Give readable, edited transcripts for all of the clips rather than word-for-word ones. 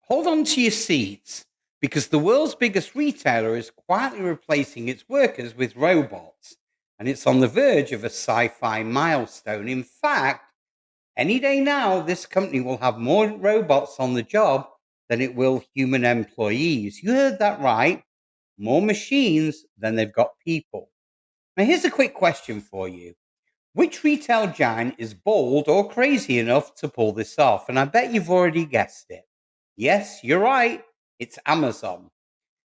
Hold on to your seats because the world's biggest retailer is quietly replacing its workers with robots, and it's on the verge of a sci fi milestone. In fact, any day now, this company will have more robots on the job than it will human employees. You heard that right. More machines than they've got people. Now, here's a quick question for you. Which retail giant is bold or crazy enough to pull this off? And I bet you've already guessed it. Yes, you're right. It's Amazon.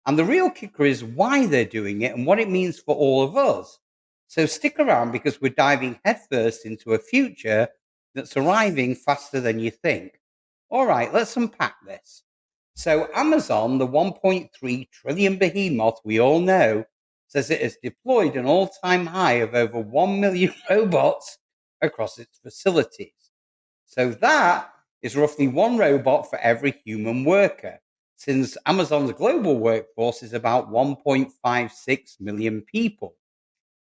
And the real kicker is why they're doing it and what it means for all of us. So stick around because we're diving headfirst into a future that's arriving faster than you think. All right, let's unpack this. So, Amazon, the 1.3 trillion behemoth we all know, says it has deployed an all time high of over 1 million robots across its facilities. So, that is roughly one robot for every human worker, since Amazon's global workforce is about 1.56 million people.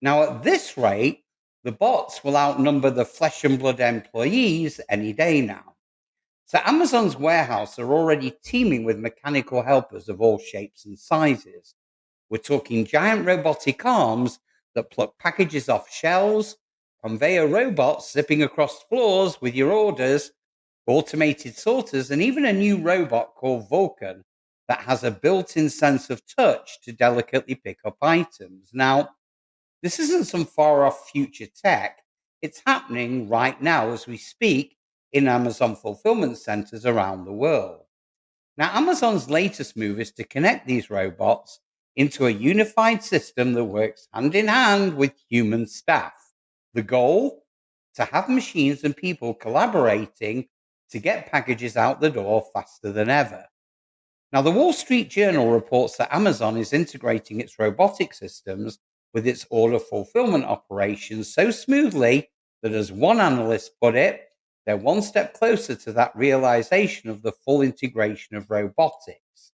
Now, at this rate, the bots will outnumber the flesh and blood employees any day now. So Amazon's warehouse are already teeming with mechanical helpers of all shapes and sizes. We're talking giant robotic arms that pluck packages off shelves, conveyor robots zipping across floors with your orders, automated sorters, and even a new robot called Vulcan that has a built in sense of touch to delicately pick up items. Now, this isn't some far off future tech. It's happening right now as we speak in Amazon fulfillment centers around the world. Now, Amazon's latest move is to connect these robots into a unified system that works hand in hand with human staff. The goal? To have machines and people collaborating to get packages out the door faster than ever. Now, the Wall Street Journal reports that Amazon is integrating its robotic systems with its order fulfillment operations so smoothly that, as one analyst put it, they're one step closer to that realization of the full integration of robotics.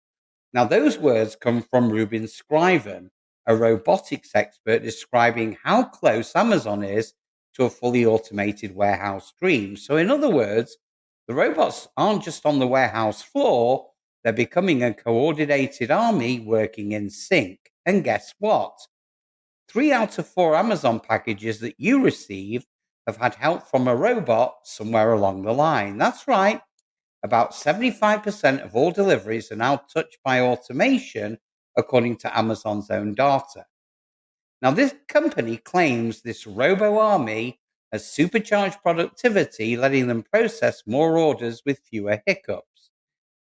Now, those words come from Ruben Scriven, a robotics expert, describing how close Amazon is to a fully automated warehouse dream. So, in other words, the robots aren't just on the warehouse floor, they're becoming a coordinated army working in sync. And guess what? 3 out of 4 Amazon packages that you receive have had help from a robot somewhere along the line. That's right. About 75% of all deliveries are now touched by automation, according to Amazon's own data. Now, this company claims this robo army has supercharged productivity, letting them process more orders with fewer hiccups.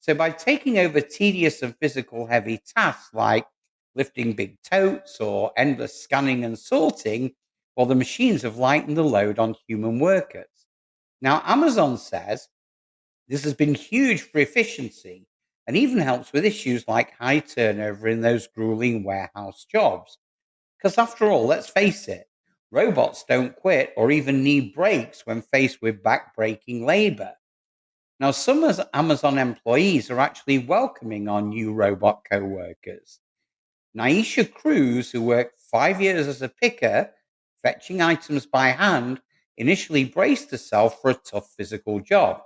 So, by taking over tedious and physical heavy tasks like lifting big totes or endless scanning and sorting, well, the machines have lightened the load on human workers. Now, Amazon says this has been huge for efficiency and even helps with issues like high turnover in those grueling warehouse jobs. Because after all, let's face it, robots don't quit or even need breaks when faced with back-breaking labor. Now, some as Amazon employees are actually welcoming our new robot co-workers. Naisha Cruz, who worked 5 years as a picker, fetching items by hand, initially braced herself for a tough physical job.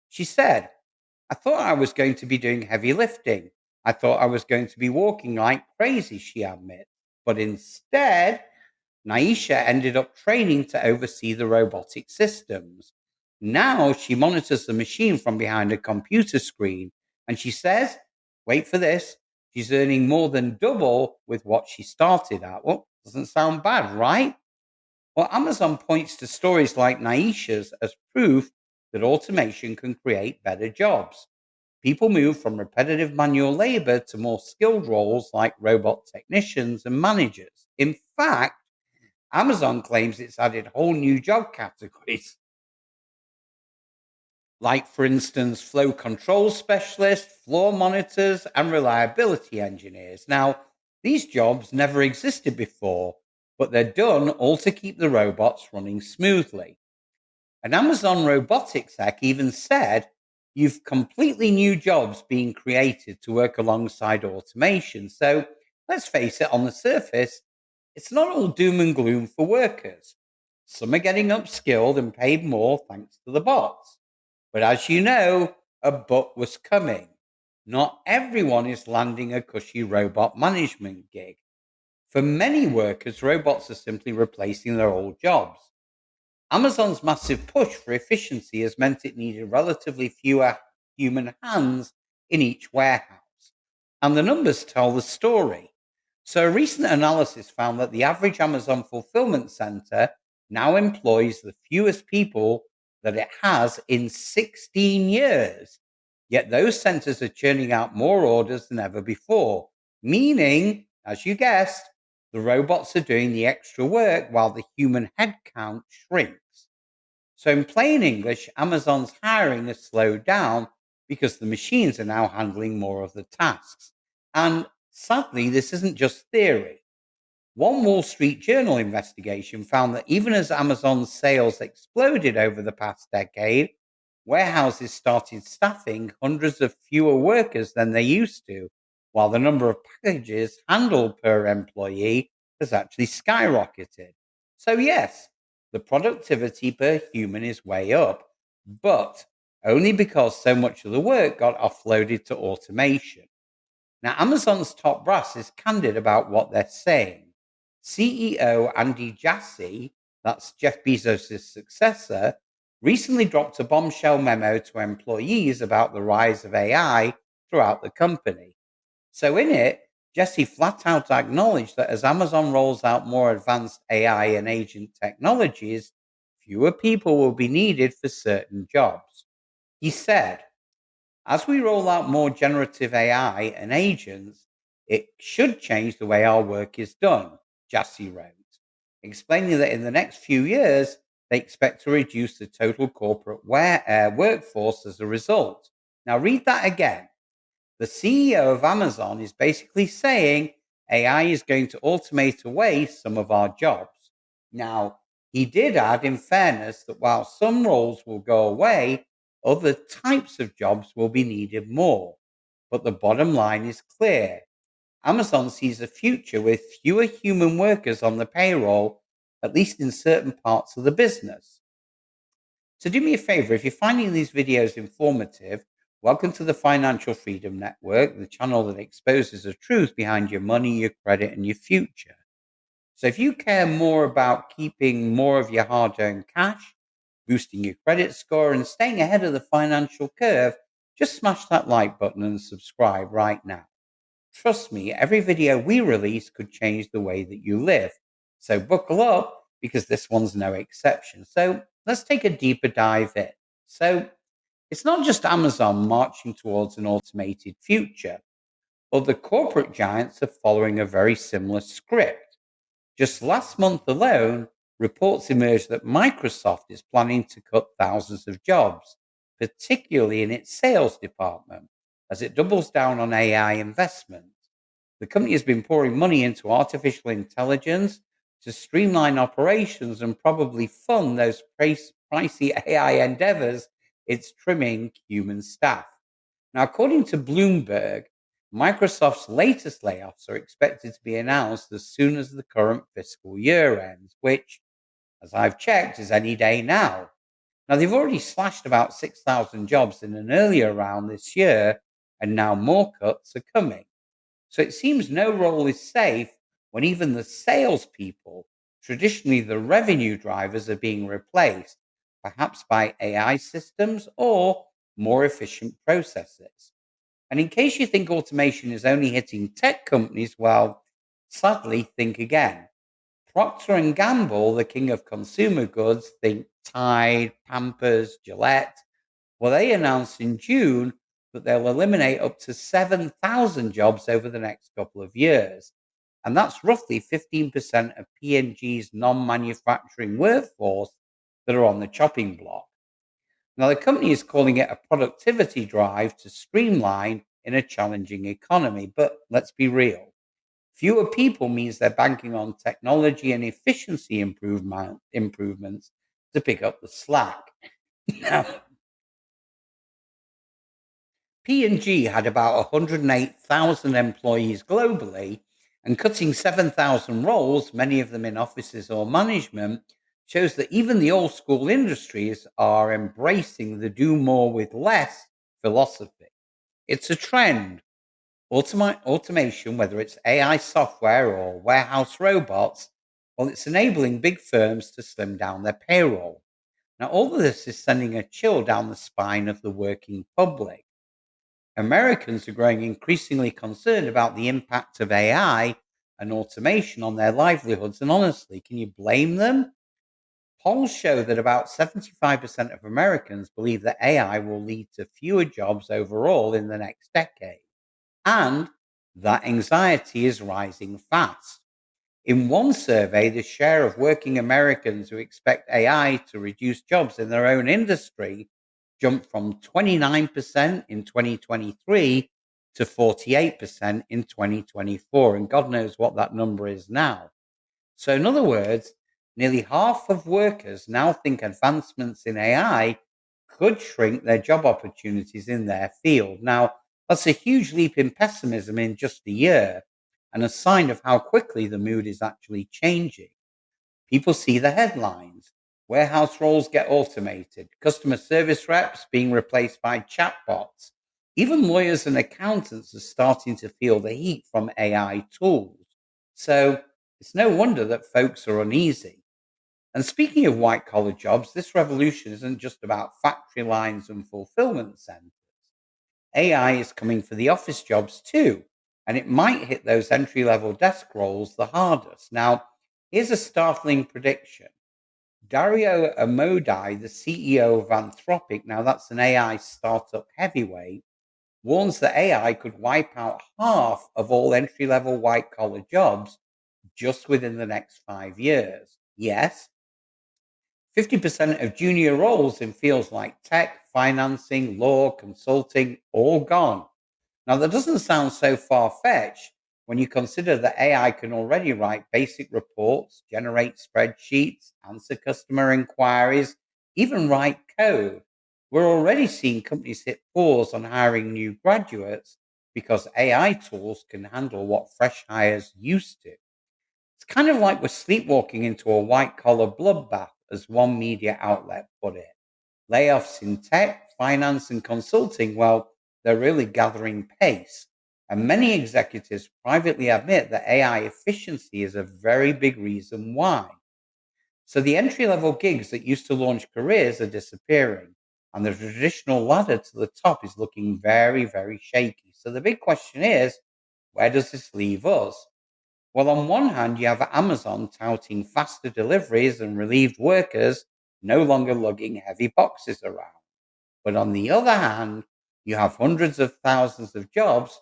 She said, I thought I was going to be doing heavy lifting. I thought I was going to be walking like crazy, she admits. But instead, Naisha ended up training to oversee the robotic systems. Now she monitors the machine from behind a computer screen. And she says, wait for this, she's earning more than double with what she started at. Well, doesn't sound bad, right? Well, Amazon points to stories like Naisha's as proof that automation can create better jobs. People move from repetitive manual labor to more skilled roles like robot technicians and managers. In fact, Amazon claims it's added whole new job categories, like, for instance, flow control specialists, floor monitors, and reliability engineers. Now, these jobs never existed before, but they're done all to keep the robots running smoothly. An Amazon robotics tech even said, you've completely new jobs being created to work alongside automation. So let's face it, on the surface, it's not all doom and gloom for workers. Some are getting upskilled and paid more thanks to the bots. But as you know, a but was coming. Not everyone is landing a cushy robot management gig. For many workers, robots are simply replacing their old jobs. Amazon's massive push for efficiency has meant it needed relatively fewer human hands in each warehouse. And the numbers tell the story. So, a recent analysis found that the average Amazon fulfillment center now employs the fewest people that it has in 16 years. Yet those centers are churning out more orders than ever before, meaning, as you guessed, the robots are doing the extra work while the human headcount shrinks. So, in plain English, Amazon's hiring has slowed down because the machines are now handling more of the tasks. And sadly, this isn't just theory. One Wall Street Journal investigation found that even as Amazon's sales exploded over the past decade, warehouses started staffing hundreds of fewer workers than they used to, while the number of packages handled per employee has actually skyrocketed. So, yes, the productivity per human is way up, but only because so much of the work got offloaded to automation. Now, Amazon's top brass is candid about what they're saying. CEO Andy Jassy, that's Jeff Bezos' successor, recently dropped a bombshell memo to employees about the rise of AI throughout the company. So, in it, Jesse flat out acknowledged that as Amazon rolls out more advanced AI and agent technologies, fewer people will be needed for certain jobs. He said, as we roll out more generative AI and agents, it should change the way our work is done, Jassy wrote, explaining that in the next few years, they expect to reduce the total corporate workforce as a result. Now, read that again. The CEO of Amazon is basically saying AI is going to automate away some of our jobs. Now, he did add, in fairness, that while some roles will go away, other types of jobs will be needed more. But the bottom line is clear. Amazon sees a future with fewer human workers on the payroll, at least in certain parts of the business. So do me a favor, if you're finding these videos informative, welcome to the Financial Freedom Network, the channel that exposes the truth behind your money, your credit, and your future. So if you care more about keeping more of your hard earned cash, boosting your credit score, and staying ahead of the financial curve, just smash that like button and subscribe right now. Trust me, every video we release could change the way that you live. So buckle up because this one's no exception. So let's take a deeper dive in. So it's not just Amazon marching towards an automated future. Other corporate giants are following a very similar script. Just last month alone, reports emerged that Microsoft is planning to cut thousands of jobs, particularly in its sales department, as it doubles down on AI investment. The company has been pouring money into artificial intelligence to streamline operations and probably fund those pricey AI endeavors. It's trimming human staff. Now, according to Bloomberg, Microsoft's latest layoffs are expected to be announced as soon as the current fiscal year ends, which, as I've checked, is any day now. Now, they've already slashed about 6,000 jobs in an earlier round this year, and now more cuts are coming. So it seems no role is safe when even the salespeople, traditionally the revenue drivers, are being replaced, perhaps by AI systems or more efficient processes. And in case you think automation is only hitting tech companies, well, sadly, think again. Procter and Gamble, the king of consumer goods, think Tide, Pampers, Gillette, well, they announced in June that they'll eliminate up to 7,000 jobs over the next couple of years. And that's roughly 15% of P&G's non-manufacturing workforce that are on the chopping block. Now, the company is calling it a productivity drive to streamline in a challenging economy. But let's be real. Fewer people means they're banking on technology and efficiency improvements to pick up the slack. Now, P&G had about 108,000 employees globally, and cutting 7,000 roles, many of them in offices or management, shows that even the old school industries are embracing the do more with less philosophy. It's a trend. Automation, whether it's AI software or warehouse robots, well, it's enabling big firms to slim down their payroll. Now, all of this is sending a chill down the spine of the working public. Americans are growing increasingly concerned about the impact of AI and automation on their livelihoods. And honestly, can you blame them? Polls show that about 75% of Americans believe that AI will lead to fewer jobs overall in the next decade, and that anxiety is rising fast. In one survey, the share of working Americans who expect AI to reduce jobs in their own industry jumped from 29% in 2023 to 48% in 2024. And God knows what that number is now. So, in other words, nearly half of workers now think advancements in AI could shrink their job opportunities in their field. Now, that's a huge leap in pessimism in just a year and a sign of how quickly the mood is actually changing. People see the headlines. Warehouse roles get automated, customer service reps being replaced by chatbots. Even lawyers and accountants are starting to feel the heat from AI tools. So it's no wonder that folks are uneasy. And speaking of white collar jobs, this revolution isn't just about factory lines and fulfillment centers. AI is coming for the office jobs too, and it might hit those entry level desk roles the hardest. Now, here's a startling prediction. Dario Amodei, the CEO of Anthropic, now that's an AI startup heavyweight, warns that AI could wipe out half of all entry level white collar jobs just within the next 5 years. Yes, 50% of junior roles in fields like tech, financing, law, consulting, all gone. Now, that doesn't sound so far fetched when you consider that AI can already write basic reports, generate spreadsheets, answer customer inquiries, even write code. We're already seeing companies hit pause on hiring new graduates because AI tools can handle what fresh hires used to. It's kind of like we're sleepwalking into a white collar bloodbath, as one media outlet put it. Layoffs in tech, finance, and consulting, well, they're really gathering pace. And many executives privately admit that AI efficiency is a very big reason why. So the entry level gigs that used to launch careers are disappearing. And the traditional ladder to the top is looking very, very shaky. So the big question is, where does this leave us? Well, on one hand, you have Amazon touting faster deliveries and relieved workers no longer lugging heavy boxes around. But on the other hand, you have hundreds of thousands of jobs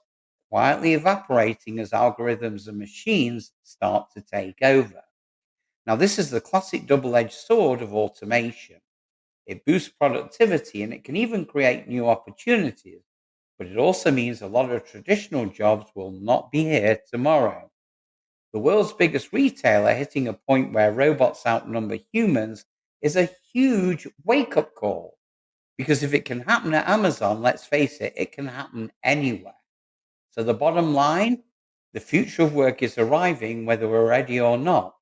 quietly evaporating as algorithms and machines start to take over. Now, this is the classic double edged sword of automation. It boosts productivity and it can even create new opportunities, but it also means a lot of traditional jobs will not be here tomorrow. The world's biggest retailer hitting a point where robots outnumber humans is a huge wake up call. Because if it can happen at Amazon, let's face it, it can happen anywhere. So the bottom line, the future of work is arriving whether we're ready or not.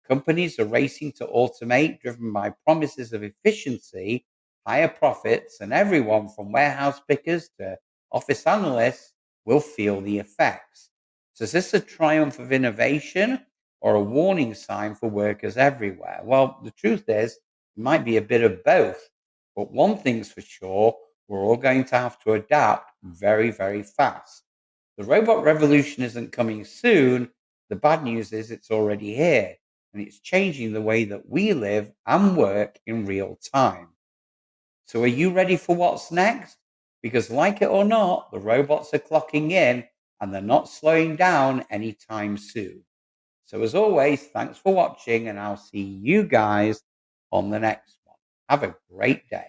Companies are racing to automate, driven by promises of efficiency, higher profits, and everyone from warehouse pickers to office analysts will feel the effects. So, is this a triumph of innovation or a warning sign for workers everywhere? Well, the truth is, it might be a bit of both. But one thing's for sure, we're all going to have to adapt very, very fast. The robot revolution isn't coming soon. The bad news is it's already here and it's changing the way that we live and work in real time. So, are you ready for what's next? Because, like it or not, the robots are clocking in and they're not slowing down anytime soon. So, as always, thanks for watching, and I'll see you guys on the next one. Have a great day.